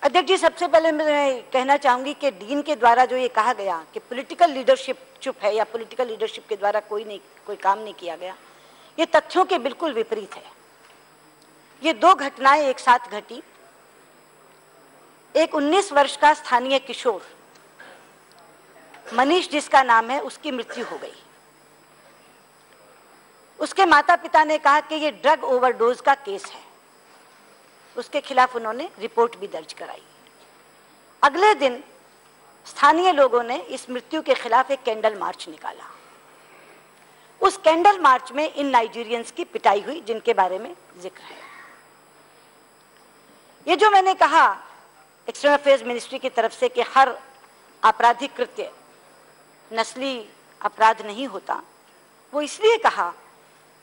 अध्यक्ष जी, सबसे पहले मैं कहना चाहूंगी कि डीन के द्वारा जो ये कहा गया कि पॉलिटिकल लीडरशिप चुप है या पॉलिटिकल लीडरशिप के द्वारा कोई काम नहीं किया गया, ये तथ्यों के बिल्कुल विपरीत है। ये दो घटनाएं एक साथ घटी। एक 19 वर्ष का स्थानीय किशोर मनीष जिसका नाम है, उसकी मृत्यु हो गई। उसके माता पिता ने कहा कि ये ड्रग ओवरडोज का केस है। उसके खिलाफ उन्होंने रिपोर्ट भी दर्ज कराई। अगले दिन स्थानीय लोगों ने इस मृत्यु के खिलाफ एक कैंडल मार्च निकाला। उस कैंडल मार्च में इन नाइजीरियंस की पिटाई हुई, जिनके बारे में जिक्र है। ये जो मैंने कहा एक्सटर्नल अफेयर्स मिनिस्ट्री की तरफ से कि हर आपराधिक कृत्य नस्ली अपराध नहीं होता, वो इसलिए कहा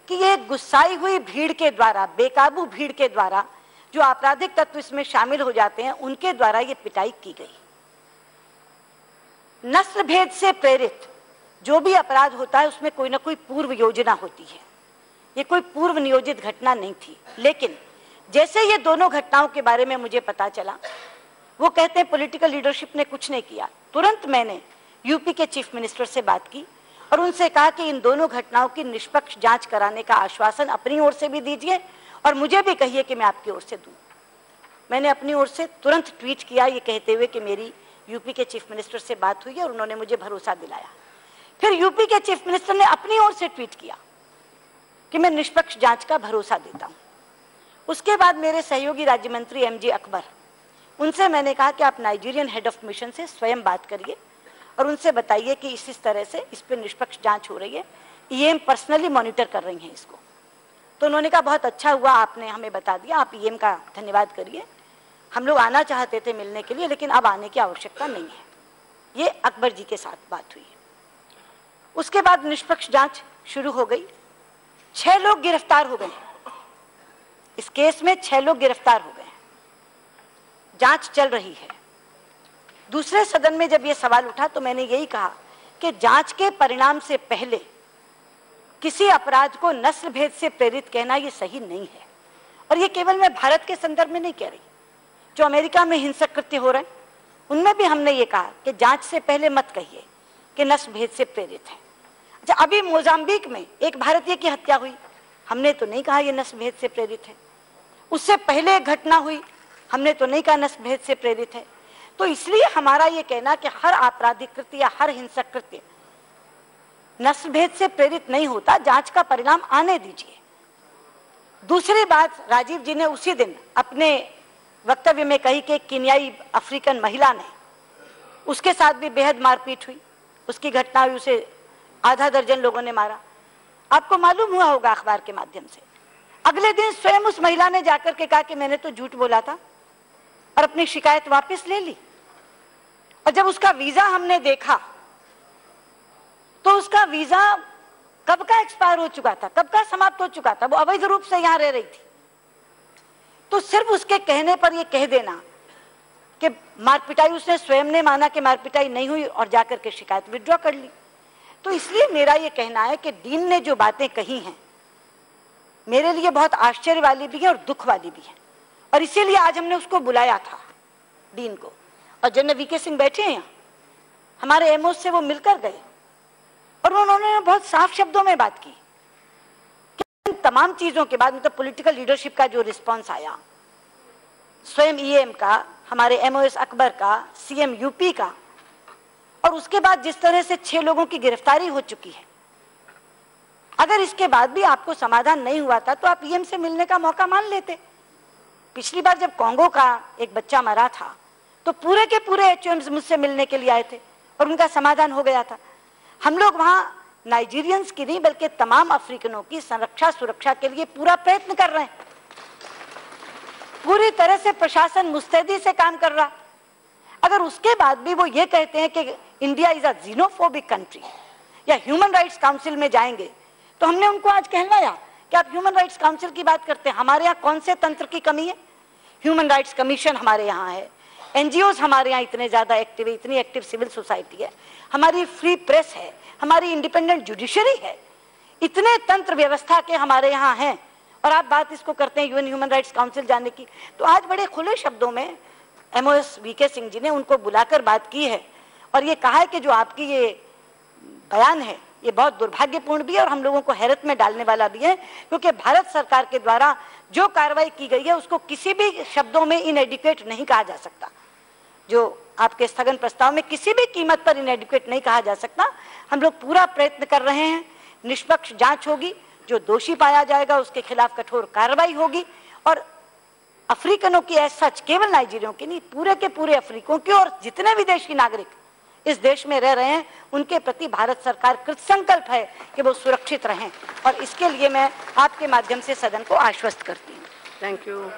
कि ये गुस्साई हुई भीड़ के द्वारा, बेकाबू भीड़ के द्वारा जो आपराधिक तत्व इसमें शामिल हो जाते हैं, उनके द्वारा ये पिटाई की गई। नस्ल भेद से प्रेरित जो भी अपराध होता है उसमें कोई ना कोई पूर्व योजना होती है। ये कोई पूर्व नियोजित घटना नहीं थी। लेकिन जैसे ये दोनों घटनाओं के बारे में मुझे पता चला, वो कहते हैं पॉलिटिकल लीडरशिप ने कुछ नहीं किया। तुरंत मैंने यूपी के चीफ मिनिस्टर से बात की और उनसे कहा कि इन दोनों घटनाओं की निष्पक्ष जांच कराने का आश्वासन अपनी ओर से भी दीजिए और मुझे भी कहिए कि मैं आपकी ओर से दूं। मैंने अपनी ओर से तुरंत ट्वीट किया, ये कहते हुए कि मेरी यूपी के चीफ मिनिस्टर से बात हुई है और उन्होंने मुझे भरोसा दिलाया। फिर यूपी के चीफ मिनिस्टर ने अपनी ओर से ट्वीट किया कि मैं निष्पक्ष जांच का भरोसा देता हूं। उसके बाद मेरे सहयोगी राज्य मंत्री एमजे अकबर, उनसे मैंने कहा कि आप नाइजीरियन हेड ऑफ मिशन से स्वयं बात करिए और उनसे बताइए कि इस तरह से इस पर निष्पक्ष जांच हो रही है, ईएम पर्सनली मॉनिटर कर रही हैं इसको। तो उन्होंने कहा बहुत अच्छा हुआ आपने हमें बता दिया, आप ईएम का धन्यवाद करिए। हम लोग आना चाहते थे मिलने के लिए, लेकिन अब आने की आवश्यकता नहीं है। ये अकबर जी के साथ बात हुई। उसके बाद निष्पक्ष जांच शुरू हो गई। 6 लोग गिरफ्तार हो गए इस केस में, 6 लोग गिरफ्तार हो गए। जांच चल रही है। दूसरे सदन में जब यह सवाल उठा तो मैंने यही कहा कि जांच के परिणाम से पहले किसी अपराध को नस्ल भेद से प्रेरित कहना यह सही नहीं है। और ये केवल मैं भारत के संदर्भ में नहीं कह रही, जो अमेरिका में हिंसक कृत्य हो रहे हैं उनमें भी हमने ये कहा कि जांच से पहले मत कहिए कि नस्ल भेद से प्रेरित है। अच्छा, अभी मोजाम्बिक में एक भारतीय की हत्या हुई, हमने तो नहीं कहा यह नस्ल भेद से प्रेरित है। उससे पहले एक घटना हुई, हमने तो नहीं कहा नस्ल भेद से प्रेरित है। तो इसलिए हमारा ये कहना कि हर आपराधिक कृत्य या हर हिंसक कृत्य नस्ल भेद से प्रेरित नहीं होता, जांच का परिणाम आने दीजिए। दूसरी बात, राजीव जी ने उसी दिन अपने वक्तव्य में कही कि कीनियाई अफ्रीकन महिला ने, उसके साथ भी बेहद मारपीट हुई, उसकी घटना हुई, उसे आधा दर्जन लोगों ने मारा। आपको मालूम हुआ होगा अखबार के माध्यम से। अगले दिन स्वयं उस महिला ने जाकर के कहा कि मैंने तो झूठ बोला था और अपनी शिकायत वापस ले ली। और जब उसका वीजा हमने देखा तो उसका वीजा कब का एक्सपायर हो चुका था, कब का समाप्त हो चुका था। वो अवैध रूप से यहां रह रही थी। तो सिर्फ उसके कहने पर यह कह देना कि मारपिटाई, उसने स्वयं ने माना कि मारपिटाई नहीं हुई और जाकर के शिकायत विड्रॉ कर ली। तो इसलिए मेरा यह कहना है कि डीन ने जो बातें कही हैं मेरे लिए बहुत आश्चर्य वाली भी है और दुख वाली भी है। और इसीलिए आज हमने उसको बुलाया था, डीन को। और जनरल वीके सिंह बैठे हैं यहाँ, हमारे एमओ से वो मिलकर गए और उन्होंने बहुत साफ शब्दों में बात की कि इन तमाम चीजों के बाद मतलब पॉलिटिकल लीडरशिप का जो रिस्पांस आया, स्वयं ईएम का, हमारे एमओएस अकबर का, सीएम यूपी का, और उसके बाद जिस तरह से 6 लोगों की गिरफ्तारी हो चुकी है, अगर इसके बाद भी आपको समाधान नहीं हुआ था तो आप ईएम से मिलने का मौका मान लेते। पिछली बार जब कांगो का एक बच्चा मरा था तो पूरे के पूरे एचओएम्स मुझसे मिलने के लिए आए थे और उनका समाधान हो गया था। हम लोग वहां नाइजीरियंस की नहीं बल्कि तमाम अफ्रीकनों की संरक्षा सुरक्षा के लिए पूरा प्रयत्न कर रहे हैं। पूरी तरह से प्रशासन मुस्तैदी से काम कर रहा। अगर उसके बाद भी वो ये कहते हैं कि इंडिया इज अ जीनोफोबिक कंट्री या ह्यूमन राइट्स काउंसिल में जाएंगे, तो हमने उनको आज कहलाया कि आप ह्यूमन राइट्स काउंसिल की बात करते हैं। हमारे यहाँ कौन से तंत्र की कमी है? ह्यूमन राइट्स कमीशन हमारे यहाँ है, एनजीओज हमारे यहाँ इतने ज्यादा एक्टिव है, इतनी एक्टिव सिविल सोसाइटी है, हमारी फ्री प्रेस है, हमारी इंडिपेंडेंट जुडिशरी है, इतने तंत्र व्यवस्था के हमारे यहाँ हैं, और आप बात इसको करते हैं यूएन ह्यूमन राइट्स काउंसिल जाने की। तो आज बड़े खुले शब्दों में MOS VK सिंह जी ने उनको बुलाकर बात की है और ये कहा है कि जो आपकी ये बयान है ये बहुत दुर्भाग्यपूर्ण भी है और हम लोगों को हैरत में डालने वाला भी है, क्योंकि भारत सरकार के द्वारा जो कार्रवाई की गई है उसको किसी भी शब्दों में इनएडिक्वेट नहीं कहा जा सकता। जो आपके स्थगन प्रस्ताव में किसी भी कीमत पर इनएडिक्वेट नहीं कहा जा सकता। हम लोग पूरा प्रयत्न कर रहे हैं, निष्पक्ष जांच होगी, जो दोषी पाया जाएगा उसके खिलाफ कठोर कार्रवाई होगी और अफ्रीकनों की ऐसा केवल नाइजीरियों की नहीं, पूरे के पूरे अफ्रीकों की और जितने भी देश की नागरिक इस देश में रह रहे हैं उनके प्रति भारत सरकार कृतसंकल्प है कि वो सुरक्षित रहें और इसके लिए मैं आपके माध्यम से सदन को आश्वस्त करती हूँ। Thank you.